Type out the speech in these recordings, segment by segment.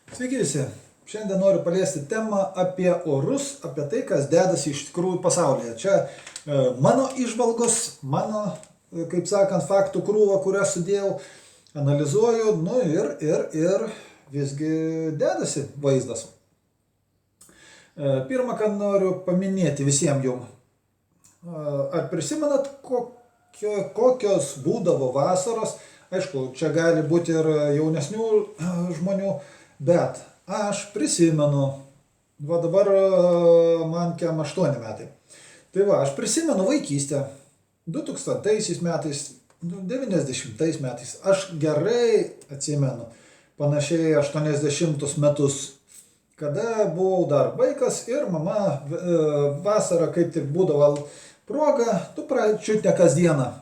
Sveiki visi. Šiandien noriu paliesti temą apie orus, apie tai, kas dedasi iš tikrųjų pasaulyje. Čia mano įžvalgos, mano, kaip sakant, faktų krūva, kurią sudėjau, analizuoju, nu ir visgi dedasi vaizdas. Pirmą, ką noriu paminėti visiems jums. Ar prisimenat, kokios būdavo vasaros? Aišku, čia gali būti ir jaunesnių žmonių, bet aš prisimenu, va dabar man kem 8 metai. Tai va, aš prisimenu vaikystę 2000 metais, 90 metais. Aš gerai atsimenu, panašiai 80 metus, kada buvau dar vaikas ir mama vasarą, kai tik būdavo proga, čiut ne kasdieną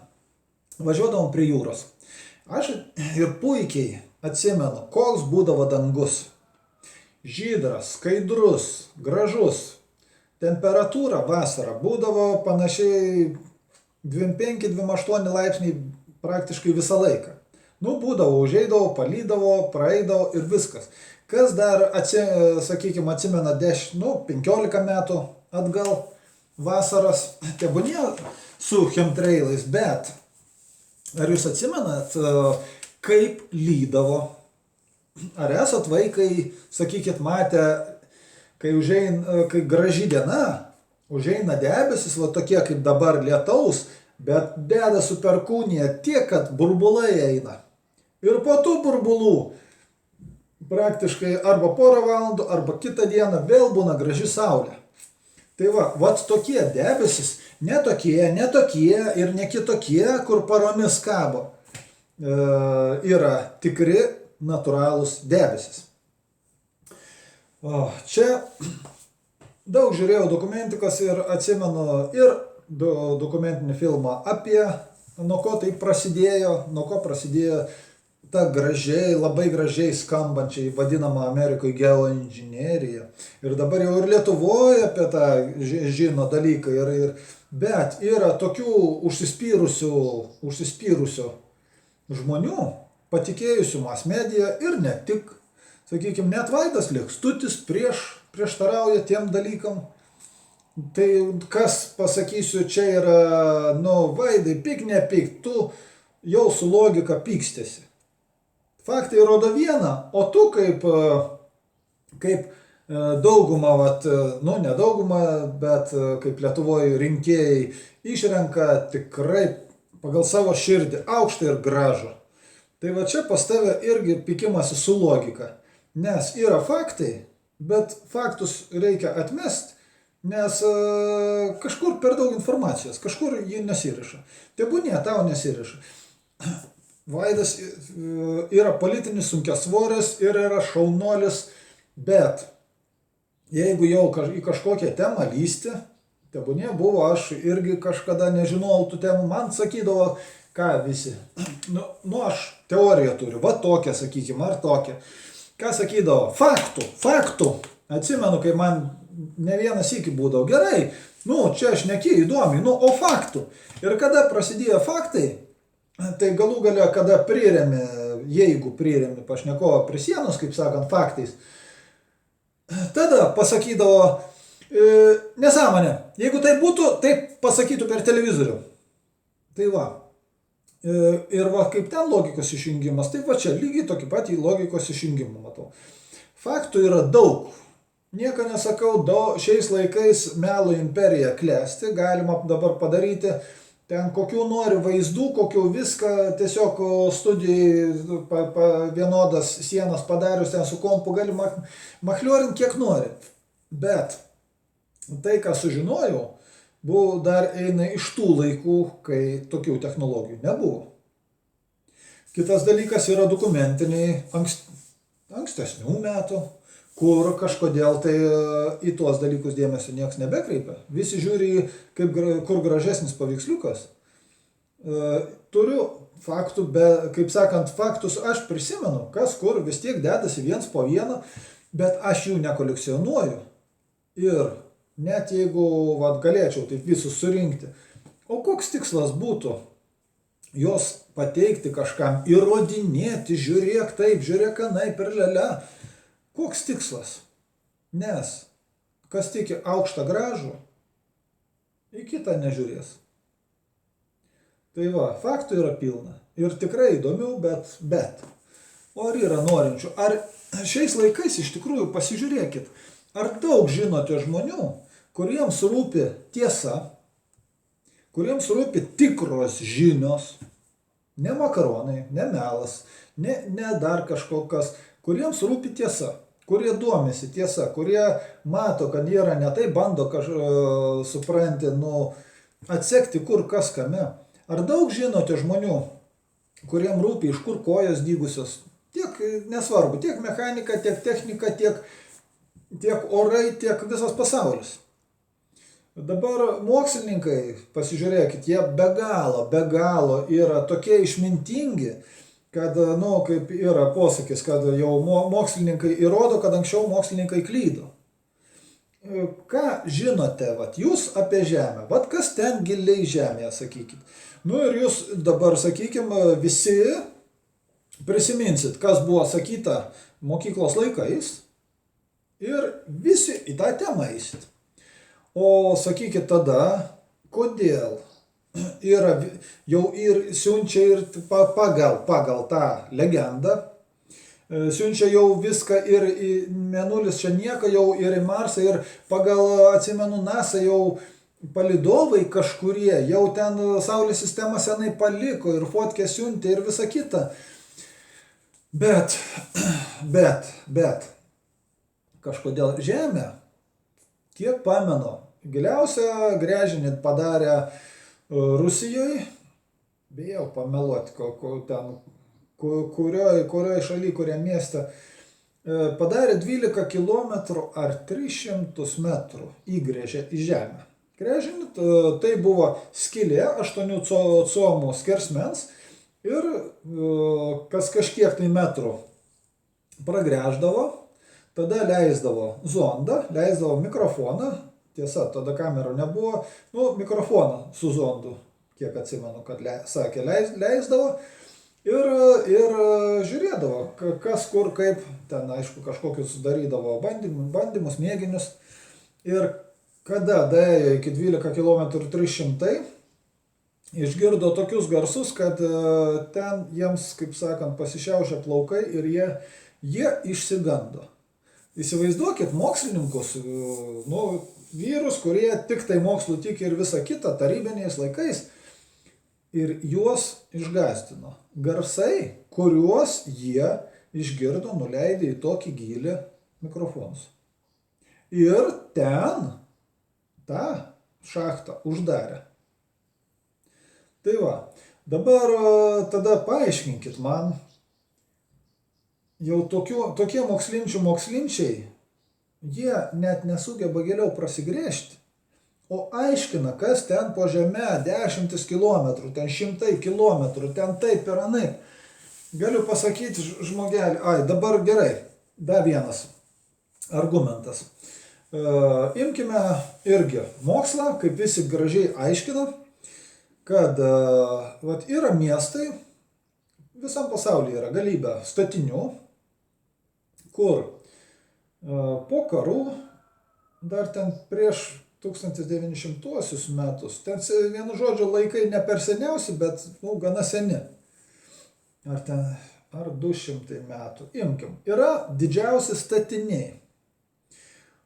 važiuodavom prie jūros. Aš ir puikiai atsimenu, koks būdavo dangus. Žydras, skaidrus, gražus. Temperatūra vasarą būdavo panašiai 25-28 laipsniai praktiškai visą laiką. Nu, būdavo, užeidavo, palydavo, praeidavo ir viskas. Kas dar, sakykime, atsimena 15 metų atgal vasaras, tebūnie su chemtrailais, bet ar jūs atsimenat, kaip lydavo? Ar esat vaikai, sakykit, matę, kai graži diena, užeina debesis, va tokie kaip dabar lietaus, bet deda su perkūnija tiek, kad burbulai eina. Ir po tų burbulų praktiškai arba porą valandų, arba kitą dieną vėl būna graži saulė. Tai va tokie debesis, ne tokie ir ne kitokie, kur paromis kabo, yra tikri natūralūs debesis. Čia daug žiūrėjau dokumentikos ir atsimenu ir dokumentinį filmą apie, nuo ko tai prasidėjo, ta gražiai, labai gražiai skambančiai vadinama Amerikoje geoinžinerija. Ir dabar jau ir Lietuvoje apie tą žino dalyką. Bet yra tokių užsispyrusių žmonių, patikėjusių mass media ir ne tik. Sakykime, net Vaidas Lekstutis prieštarauja tiem dalykam. Tai kas, pasakysiu, čia yra, Vaidai, pyk, nepyk, tu jau su logika pykstėsi. Faktai rodo vieną, o tu kaip dauguma, ne dauguma, bet kaip Lietuvoje rinkėjai išrenka tikrai pagal savo širdį aukštą ir gražų. Tai va čia pas tave irgi pykimasi su logika, nes yra faktai, bet faktus reikia atmesti, nes kažkur per daug informacijos, kažkur ji nesiriša. Tebūnie tau nesiriša. Vaidas yra politinis sunkiasvoris ir yra šaunuolis, bet jeigu jau į kažkokią temą lysti, tebūnie buvo, aš irgi kažkada nežinojau tų temų, man sakydavo, ką visi, aš teoriją turiu, va tokią, sakykime, ar tokią. Ką sakydavo? Faktų. Atsimenu, kai man ne vienas sykį būdavo, gerai, čia aš neki įdomiai, o faktų. Ir kada prasidėjo faktai, tai galų gale, kada jeigu priremi pašnekovą prie sienos, kaip sakant, faktais, tada pasakydavo, nesąmonė, jeigu tai būtų, tai pasakytų per televizorių. Tai va. Ir va, kaip ten logikos išjungimas, tai va čia lygiai tokį patį logikos išjungimą matau. Faktų yra daug. Nieko nesakau, šiais laikais melo imperija klesti, galima dabar padaryti ten kokių nori vaizdų, kokių viską, tiesiog studijai vienodas sienas padarius, ten su kompu gali machliuorinti kiek nori. Bet tai, ką sužinojau, dar eina iš tų laikų, kai tokių technologijų nebuvo. Kitas dalykas yra dokumentiniai ankstesnių metų, kur kažkodėl tai į tuos dalykus dėmesio niekas nebekreipia. Visi žiūri, kur gražesnis paveiksliukas. Turiu faktų, kaip sakant, faktus aš prisimenu, kas kur vis tiek dedasi viens po vieną, bet aš jų nekolekcionuoju. Ir net jeigu galėčiau taip visus surinkti, o koks tikslas būtų jos pateikti kažkam, įrodinėti, žiūrėk taip, žiūrėk anaip ir lele. Koks tikslas? Nes kas tiki aukštą gražų, į kitą nežiūrės. Tai va, faktų yra pilna. Ir tikrai įdomių, bet. O ar yra norinčių? Ar šiais laikais iš tikrųjų pasižiūrėkit, ar daug žinote žmonių, kuriems rūpi tiesa, kuriems rūpi tikros žinios, ne makaronai, ne melas, ne dar kažkokas, kuriems rūpi tiesa, kurie domisi tiesa, kurie mato, kad yra ne tai, bando supranti, atsekti kur kas kame. Ar daug žinote žmonių, kuriem rūpi iš kur kojos dygusios, tiek nesvarbu, tiek mechanika, tiek technika, tiek orai, tiek visas pasaulis. Dabar mokslininkai, pasižiūrėkit, jie be galo yra tokie išmintingi, kad, kaip yra posakis, kad jau mokslininkai įrodo, kad anksčiau mokslininkai klydo. Ką žinote, jūs apie Žemę, kas ten giliai Žemėje, sakykit. Ir jūs dabar, sakykime, visi prisiminsit, kas buvo sakyta mokyklos laikais ir visi į tą temą eisit. O sakykit tada, kodėl jau ir siunčia ir pagal tą legendą, siunčia jau viską ir į Mėnulis čia nieko, jau ir į Marsą, ir pagal, atsimenu, NASA jau palydovai kažkurie, jau ten Saulės sistemą senai paliko ir fotkę siuntė ir visa kita. Bet, kažkodėl Žemė, kiek pamenu, giliausią gręžinį padarė Rusijoje, bijau pameluoti, kurioje šaly, kuriam mieste, padarė 12 km ar 300 metrų įgręžė į Žemę. Gręžinį, tai buvo skylė 8 comų skersmens ir kas kažkiek tai metrų pragręždavo, tada leisdavo zondą, leisdavo mikrofoną. Tiesa, tada kamerų nebuvo, mikrofoną su zondu, kiek atsimenu, kad sakė, leisdavo ir žiūrėdavo, kas kur kaip, ten aišku kažkokius darydavo bandymus, mėginius. Ir kada daėjo iki 12 km 300, išgirdo tokius garsus, kad ten jiems, kaip sakant, pasišiaušė plaukai ir jie išsigando. Įsivaizduokit mokslininkus, vyrus, kurie tik tai mokslu tiki ir visa kita, tarybiniais laikais, ir juos išgąsdino. Garsai, kuriuos jie išgirdo, nuleidė į tokį gylį mikrofonus. Ir ten tą šachtą uždarė. Tai va, dabar tada paaiškinkit man, jau tokie mokslinčiai, jie net nesugeba giliau prasigręžti, o aiškina, kas ten po žeme 10 kilometrų, ten 100 kilometrų, ten taip ir anaip. Galiu pasakyti, žmogelį, dabar gerai, dar vienas argumentas. Imkime irgi mokslą, kaip visi gražiai aiškina, kad yra miestai, visam pasaulyje yra galybė statinių, kur po karų, dar ten prieš 1900 metus, ten vienu žodžiu laikai ne per seniausi, bet gana seni, ar 200 metų, imkim, yra didžiausi statiniai,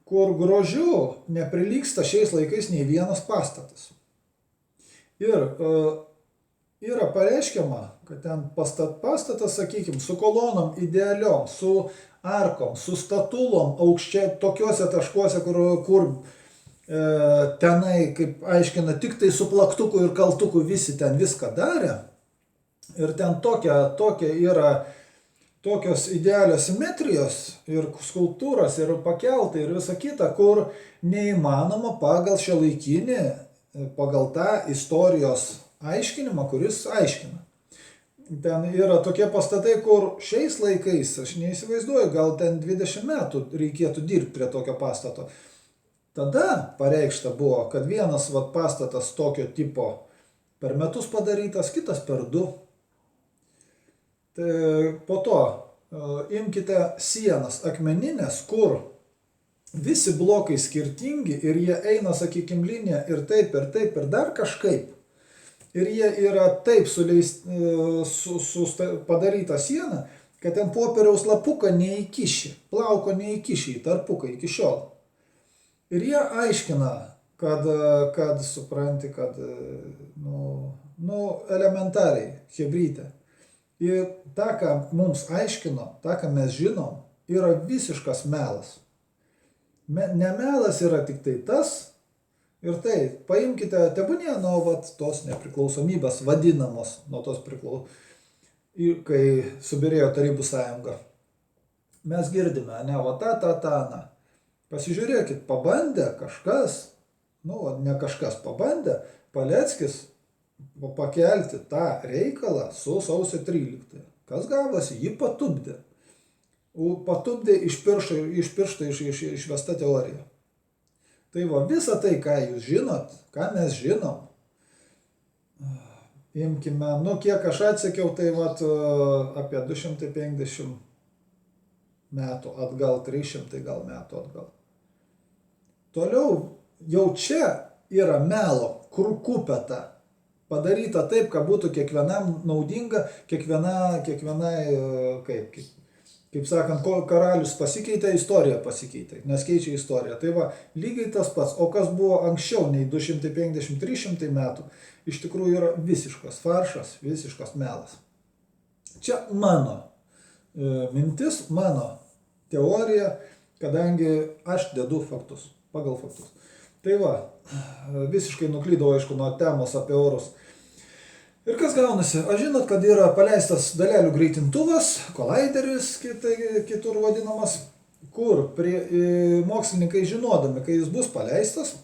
kur grožiu neprilygsta šiais laikais nei vienas pastatas. Ir yra pareiškiama, kad ten pastatas, sakykime, su kolonom idealiom, su arkom, su statulom aukščiai tokiuose taškuose, kur tenai, kaip aiškina, tik tai su plaktuku ir kaltuku visi ten viską darė. Ir ten tokia yra tokios idealios simetrijos ir skulptūros ir pakeltai ir visa kita, kur neįmanoma pagal šiuolaikinį, pagal tą istorijos aiškinimą, kuris aiškina. Ten yra tokie pastatai, kur šiais laikais, aš neįsivaizduoju, gal ten 20 metų reikėtų dirbti prie tokio pastato. Tada pareikšta buvo, kad vienas pastatas tokio tipo per metus padarytas, kitas per 2. Tai po to imkite sienas akmeninės, kur visi blokai skirtingi ir jie eina, sakykime, linija ir taip, ir dar kažkaip. Ir jie yra taip padaryta siena, kad ten popieriaus lapuką neįkiši, plauko neįkiši į tarpuką iki šiol. Ir jie aiškina, kad supranti, kad, elementariai, chebrytė. Ir tą, ką mums aiškino, tą, ką mes žinom, yra visiškas melas. Ne melas yra tik tai tas, ir tai, paimkite, tebūnie nuo tos nepriklausomybės vadinamos, nuo tos kai subirėjo Tarybų sąjunga. Mes girdime, na. Pasižiūrėkit, pabandė kažkas, ne kažkas, pabandė Paleckis pakelti tą reikalą su sausio 13. Kas gavosi? Jį patupdė. Patupdė iš piršto išvesta teorija. Tai visą tai, ką jūs žinot, ką mes žinom, imkime, kiek aš atsekiau, tai apie 250 metų atgal, 300 gal metų atgal. Toliau jau čia yra melo, kur kupeta, padaryta taip, kad būtų kiekvienam naudinga, kiekvienai, kaip sakant, karalius pasikeitė, istorija pasikeitė, nes keičia istoriją. Tai lygiai tas pats, o kas buvo anksčiau nei 250-300 metų, iš tikrųjų yra visiškas faršas, visiškas melas. Čia mano mintis, mano teorija, kadangi aš dedu faktus, pagal faktus. Tai visiškai nuklydau, aišku, nuo temos apie orus. Ir kas gaunasi? Aš žinot, kad yra paleistas dalelių greitintuvas, kolaideris kitur vadinamas, kur mokslininkai žinodami, kai jis bus paleistas,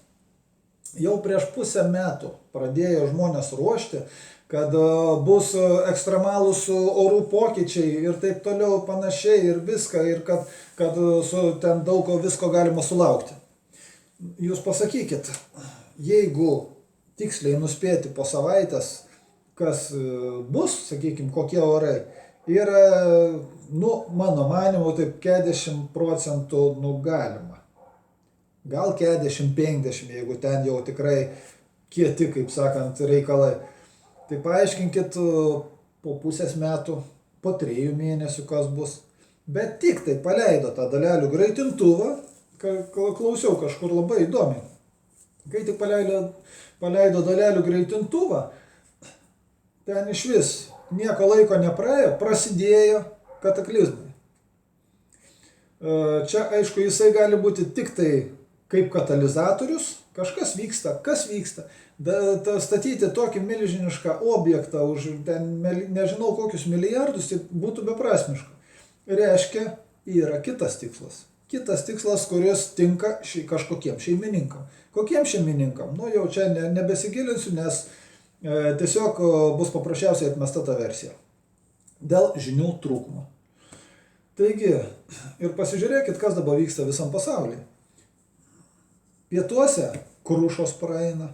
jau prieš pusę metų pradėjo žmonės ruošti, kad bus ekstremalūs orų pokyčiai ir taip toliau panašiai ir viską, ir kad ten daug visko galima sulaukti. Jūs pasakykit, jeigu tiksliai nuspėti po savaitės, kas bus, sakykime, kokie orai, yra, mano manimu, taip 40% galima. Gal 40-50, jeigu ten jau tikrai kieti, kaip sakant, reikalai. Tai paaiškinkit po pusės metų, po 3 mėnesių kas bus. Bet tik tai paleido tą dalelių greitintuvą, klausiau kažkur labai įdomiai. Kai tik paleido dalelių greitintuvą, ten iš vis nieko laiko nepraėjo, prasidėjo kataklizmai. Čia, aišku, jisai gali būti tik tai kaip katalizatorius, kažkas vyksta, kas vyksta. Statyti tokį milžinišką objektą už nežinau kokius milijardus, tai būtų beprasmiška. Reiškia, yra kitas tikslas. Kitas tikslas, kuris tinka kažkokiem šeimininkam. Kokiem šeimininkam? Jau čia nebesigilinsiu, nes tiesiog bus paprasčiausiai atmesta ta versija. Dėl žinių trūkumo. Taigi, ir pasižiūrėkit, kas dabar vyksta visam pasaulyje. Pietuose krušos praeina,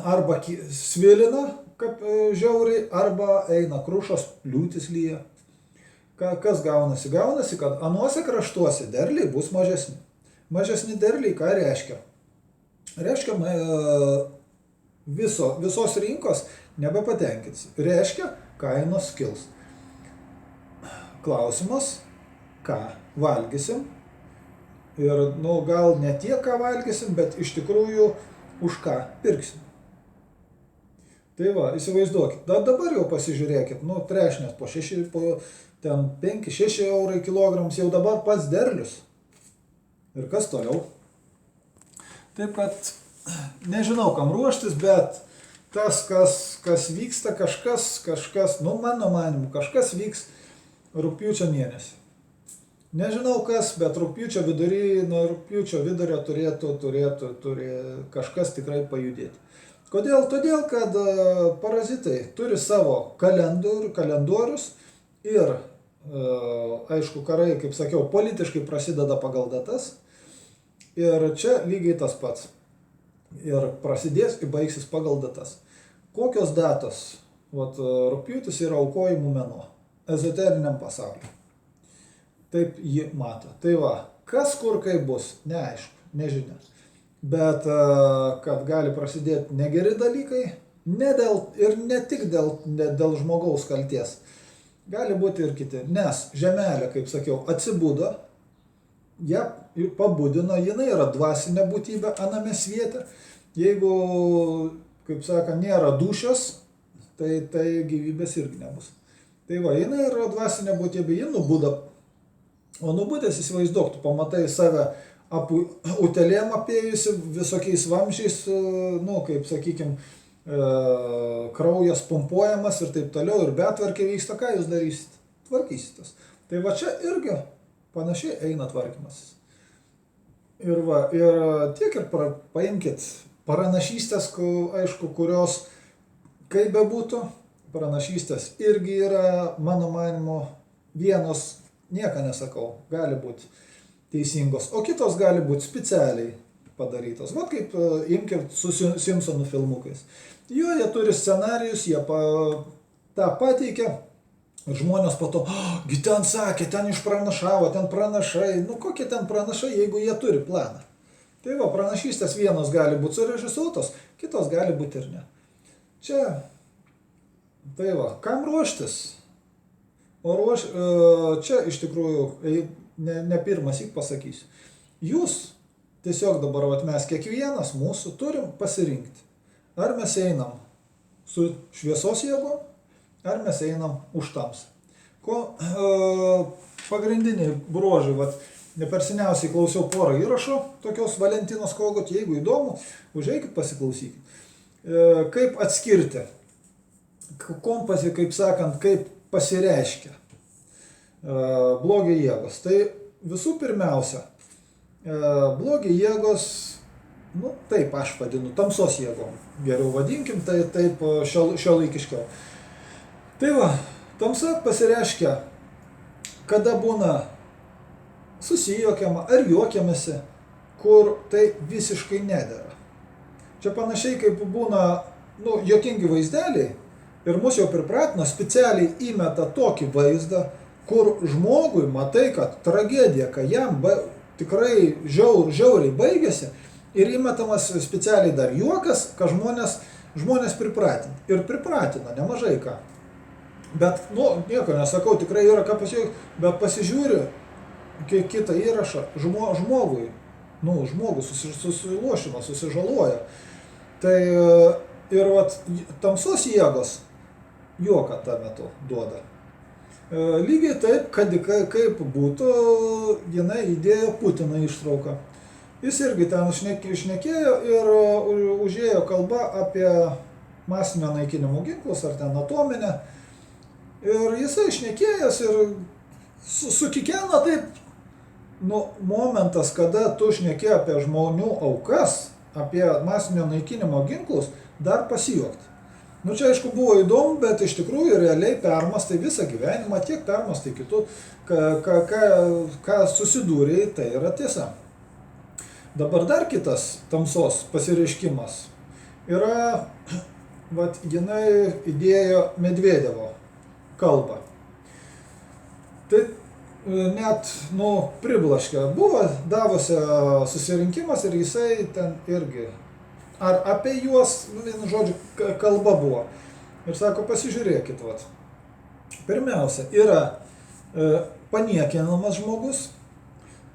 arba svilina, kaip žiauriai, arba eina krušos, liūtis lyja. Kas gaunasi? Gaunasi, kad anuose kraštuose derliai bus mažesni. Mažesni derliai, ką reiškia? Reiškia, visos rinkos nebepatenkins. Reiškia, kainos kils. Klausimas, ką valgysim? Ir, gal ne tiek, ką valgysim, bet iš tikrųjų už ką pirksim. Tai įsivaizduokit. Dabar jau pasižiūrėkit, trešnės po 5-6 eurai kilograms, jau dabar pats derlius. Ir kas toliau? Taip kad, nežinau, kam ruoštis, bet tas, kas vyksta, kažkas, mano manimu, kažkas vyks rugpjūčio mėnesį. Nežinau kas, bet rugpjūčio vidurio turėtų kažkas tikrai pajudėti. Kodėl? Todėl, kad parazitai turi savo kalendorius ir, aišku, karai, kaip sakiau, politiškai prasideda pagal datas. Ir čia lygiai tas pats. Ir prasidės ir baigsis pagal datas. Kokios datos? Rugpjūtis yra aukojimų mėnuo ezoteriniam pasauliu. taip jį mato. Tai va, kas kur kaip bus, neaišku, nežinia. Bet kad gali prasidėti negeri dalykai, ir ne tik dėl žmogaus kalties, gali būti ir kiti. Nes žemelė, kaip sakiau, atsibudo, ją pabudino, jinai yra dvasinė būtybė aname sviete. Jeigu, kaip saka, nėra dūšios, tai gyvybės irgi nebus. Tai va, jinai yra dvasinė būtybė, ji nubudo. O nubudęs, įsivaizduok, tu pamatai save utelėm apėjusi, visokiais vamzdžiais, kaip sakykim, kraujas pumpuojamas ir taip toliau, ir betvarkė vyksta, ką jūs darysit? Tvarkysitės. Tai va čia irgi panašiai eina tvarkymasis. Ir tiek ir paimkit pranašystės, aišku, kurios, kaip bebūtų, pranašystės irgi yra, mano manymu, vienos, nieko nesakau, gali būti teisingos, o kitos gali būti specialiai padarytos. Vat kaip imkit su Simpsonų filmukais. Jie turi scenarijus, jie tą pateikia, ir žmonės po to, gi ten sakė, ten išpranašavo, ten pranašai, kokie ten pranašai, jeigu jie turi planą. Tai va, pranašystės vienos gali būti surežisuotos, kitos gali būti ir ne. Tai va, kam ruoštis? Čia iš tikrųjų, ne pirmąsyk pasakysiu. Jūs tiesiog dabar, mes kiekvienas mūsų turim pasirinkti. Ar mes einam su šviesos jėgom, ar mes einam už tamsą. Pagrindiniai bruožai, ne per seniausiai klausiau porą įrašų, tokios Valentinos Kogut, jeigu įdomu, užeikit pasiklausykit. Kaip atskirti, kompasį, kaip sakant, kaip pasireiškia blogio jėgos. Tai visų pirmiausia, blogio jėgos, taip aš vadinu, tamsos jėgom. Geriau vadinkim, tai taip šiuolaikiškiau. Tai va, tamsa pasireiškia, kada būna susijuokiama ar juokiamasi, kur tai visiškai nedera. Čia panašiai kaip būna, juokingi vaizdeliai, ir mus jau pripratino, specialiai įmeta tokį vaizdą, kur žmogui matai, kad tragedija, kad jam tikrai žiauriai baigėsi, ir įmetamas specialiai dar juokas, kad žmonės pripratina. Ir pripratina nemažai ką. Bet, nieko nesakau, tikrai yra ką pasijuokti, bet pasižiūriu kitą įrašą, žmogus susilošina, susižaloja. Tai ir tamsos jėgos juoką tą metu duoda. Lygiai taip, kad kaip būtų, jinai įdėjo Putino ištrauką. Jis irgi ten šnekėjo ir užėjo kalba apie masinio naikinimo ginklus, ar ten atominę. Ir jisai šnekėjęs ir sukikeno taip, momentas, kada tu šnekėjai apie žmonių aukas, apie masinio naikinimo ginklus, dar pasijuokti. Čia aišku buvo įdomu, bet iš tikrųjų realiai permastai visą gyvenimą, tiek permastai kitų, ką susidūrė, tai yra tiesa. Dabar dar kitas tamsos pasireiškimas yra, jinai įdėjo Medvedevo kalbą. Tai net, priblaškė. Buvo Davose susirinkimas ir jisai ten irgi, ar apie juos, vienu žodžiu, kalba buvo. Ir sako, pasižiūrėkit, Pirmiausia, yra paniekinamas žmogus,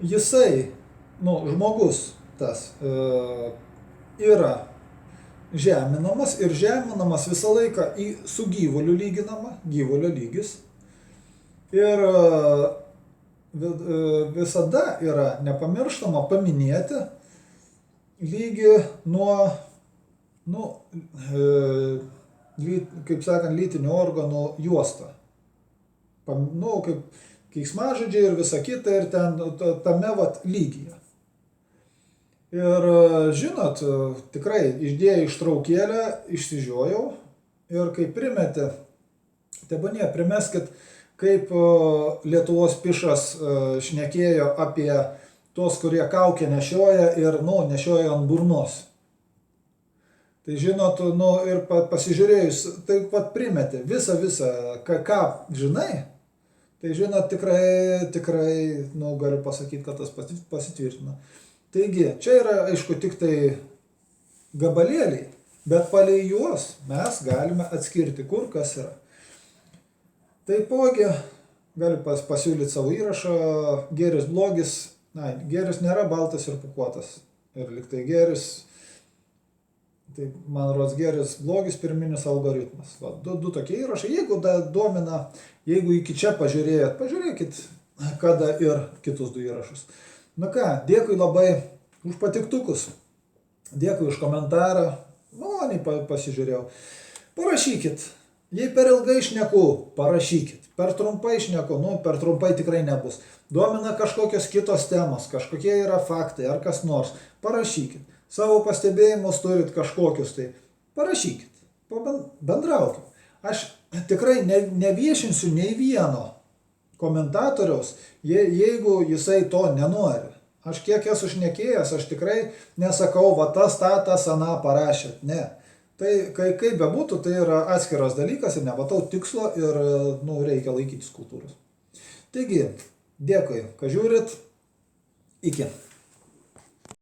jisai, žmogus tas yra žeminamas ir žeminamas visą laiką su gyvuliu lyginama, gyvulio lygis. Ir visada yra nepamirštama paminėti lygį nuo, kaip sakant, lytinių organų juostą. Kaip keiksmažodžiai ir visa kita, ir ten tame lygyje. Ir žinot, tikrai išdėjo ištraukėlę, išsižiojau, ir kai primetė, tebūnie primeskit, kaip Lietuvos pišas šnekėjo apie tos, kurie kaukę nešioja ir, nešioja ant burnos. Tai žinot, ir pasižiūrėjus, tai primetė visą, ką žinai, Tai žinot, tikrai, nu, galiu pasakyti, kad tas pasitvirtina. Taigi, čia yra, aišku, tik tai gabalėliai, bet palei juos mes galime atskirti, kur kas yra. Taipogi, galiu pasiūlyti savo įrašą, gėris blogis, gėris nėra baltas ir pūkuotas. Ir liktai gėris, tai man rods gėris blogis pirminis algoritmas. Va, du tokie įrašai, jeigu domina, jeigu iki čia pažiūrėjot, pažiūrėkit kada ir kitus 2 įrašus. Na ką, dėkui labai už patiktukus, dėkui už komentarą, maloniai pasižiūrėjau. Parašykit, jei per ilgai šneku, parašykit, per trumpai šneku, nu per trumpai tikrai nebus. Domina kažkokios kitos temos, kažkokie yra faktai ar kas nors, parašykit. Savo pastebėjimus turit kažkokius, tai parašykit, bendraukim. Aš tikrai neviešinsiu nei vieno komentatoriaus, jeigu jisai to nenori. Aš kiek esu šnekėjęs, aš tikrai nesakau, va tas, aną parašėt, ne. Tai kaip bebūtų, tai yra atskiras dalykas ir nematau tikslo ir nu, reikia laikytis kultūros. Taigi, dėkui, kad žiūrit, iki.